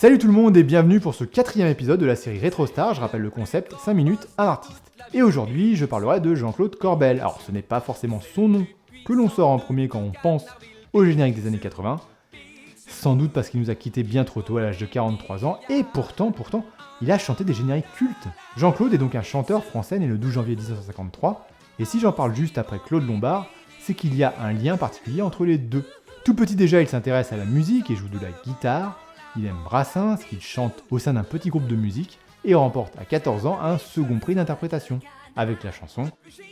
Salut tout le monde et bienvenue pour ce 4e épisode de la série RetroStar, je rappelle le concept, 5 minutes, un artiste. Et aujourd'hui, je parlerai de Jean-Claude Corbel. Alors ce n'est pas forcément son nom que l'on sort en premier quand on pense au générique des années 80, sans doute parce qu'il nous a quittés bien trop tôt à l'âge de 43 ans, et pourtant, il a chanté des génériques cultes. Jean-Claude est donc un chanteur français né le 12 janvier 1953, et si j'en parle juste après Claude Lombard, c'est qu'il y a un lien particulier entre les deux. Tout petit déjà, il s'intéresse à la musique et joue de la guitare. Il aime Brassens, qu'il chante au sein d'un petit groupe de musique, et remporte à 14 ans un second prix d'interprétation, avec la chanson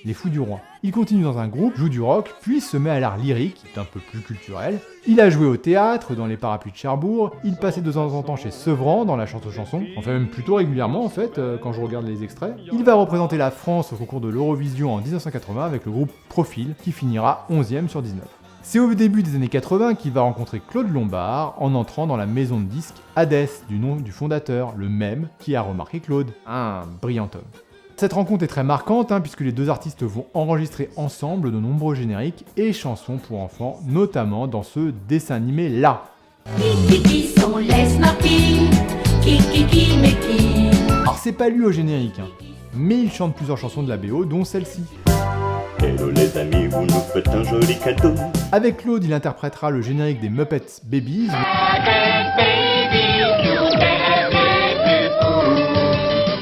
Les Fous du Roi. Il continue dans un groupe, joue du rock, puis se met à l'art lyrique, qui est un peu plus culturel. Il a joué au théâtre, dans les Parapluies de Cherbourg, il passait de temps en temps chez Sevran, dans la chanson, enfin même plutôt régulièrement en fait, quand je regarde les extraits. Il va représenter la France au concours de l'Eurovision en 1980 avec le groupe Profil, qui finira 11e sur 19. C'est au début des années 80 qu'il va rencontrer Claude Lombard en entrant dans la maison de disques Hadès, du nom du fondateur, le même qui a remarqué Claude, un brillant homme. Cette rencontre est très marquante puisque les deux artistes vont enregistrer ensemble de nombreux génériques et chansons pour enfants, notamment dans ce dessin animé là. Alors c'est pas lui au générique, mais il chante plusieurs chansons de la BO, dont celle-ci. Hello les amis, vous nous faites un joli cadeau. Avec Claude, il interprétera le générique des Muppets Babies.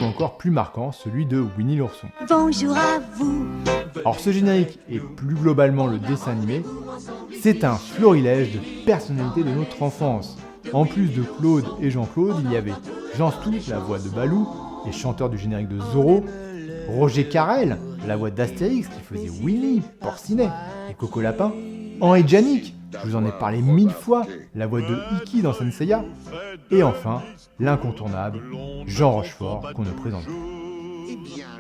Ou encore plus marquant, celui de Winnie l'ourson. Bonjour à vous. Alors ce générique, et plus globalement le dessin animé, c'est un florilège de personnalités de notre enfance. En plus de Claude et Jean-Claude, il y avait Jean Stout, la voix de Balou, et chanteur du générique de Zorro, Roger Carrel, la voix d'Astérix qui faisait Winnie, Porcinet et Coco Lapin, Henri Djanik, je vous en ai parlé 1000 fois, la voix de Iki dans Senseiya, et enfin, l'incontournable Jean Rochefort qu'on ne présente plus.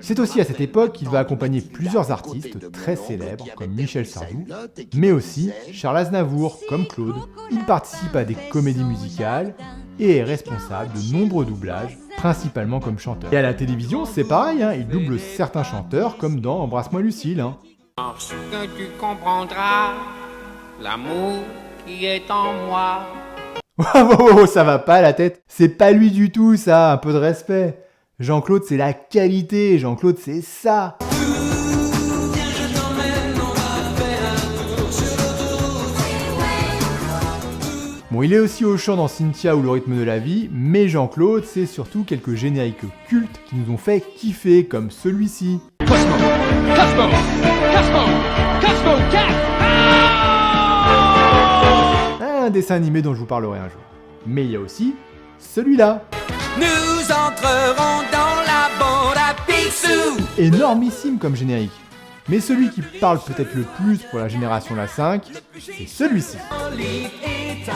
C'est aussi à cette époque qu'il va accompagner plusieurs artistes très célèbres comme Michel Sardou, mais aussi Charles Aznavour comme Claude. Il participe à des comédies musicales et est responsable de nombreux doublages, principalement comme chanteur. Et à la télévision, c'est pareil, il double certains chanteurs comme dans Embrasse-moi Lucille. Lorsque tu comprendras l'amour qui est en moi. Oh, ça va pas la tête. C'est pas lui du tout ça, un peu de respect. Jean-Claude c'est la qualité, Jean-Claude c'est ça. Bon, il est aussi au chant dans Cynthia ou Le rythme de la vie, mais Jean-Claude, c'est surtout quelques génériques cultes qui nous ont fait kiffer, comme celui-ci. Un dessin animé dont je vous parlerai un jour. Mais il y a aussi celui-là. Nous entrerons dans la bande à Picsou. Énormissime comme générique. Mais celui qui parle peut-être le plus pour la génération la 5, c'est celui-ci. Olive et Tam,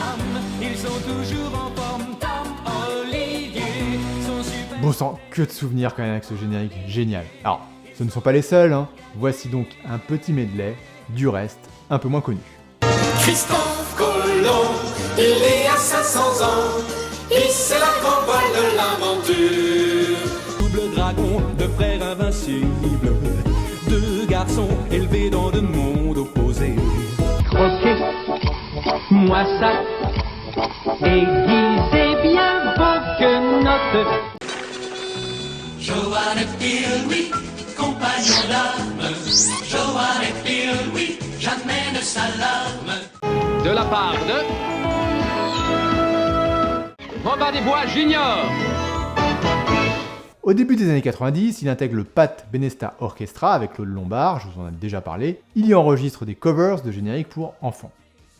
ils sont toujours en forme. Tam, Olivier, sont super. Bon sang, que de souvenirs quand même avec ce générique, génial. Alors, ce ne sont pas les seuls, Voici donc un petit medley, du reste, un peu moins connu. Christophe Colomb, il est à 500 ans, et c'est la grande voile de l'aventure. Double dragon, deux frères invincibles, deux garçons élevés dans deux mondes opposés. Croquez, moi ça, aiguisez bien vos quenottes. Johan et Phil, oui, compagnons d'âme. Johan et Phil, oui, jamais ne s'alarme. De la part de Robin des Bois Junior. Au début des années 90, il intègre le Pat Benesta Orchestra avec Claude Lombard, je vous en ai déjà parlé. Il y enregistre des covers de génériques pour enfants.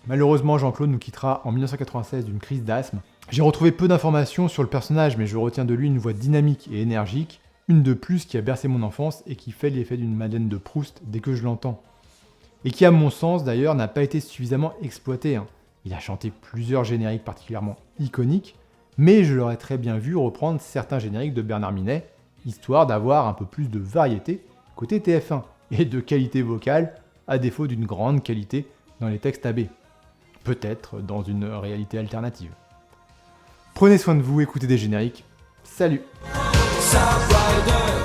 Malheureusement, Jean-Claude nous quittera en 1996 d'une crise d'asthme. J'ai retrouvé peu d'informations sur le personnage, mais je retiens de lui une voix dynamique et énergique, une de plus qui a bercé mon enfance et qui fait l'effet d'une Madeleine de Proust dès que je l'entends. Et qui, à mon sens d'ailleurs, n'a pas été suffisamment exploité. Il a chanté plusieurs génériques particulièrement iconiques, mais je l'aurais très bien vu reprendre certains génériques de Bernard Minet, histoire d'avoir un peu plus de variété côté TF1, et de qualité vocale, à défaut d'une grande qualité dans les textes AB. Peut-être dans une réalité alternative. Prenez soin de vous, écoutez des génériques. Salut! Ça va de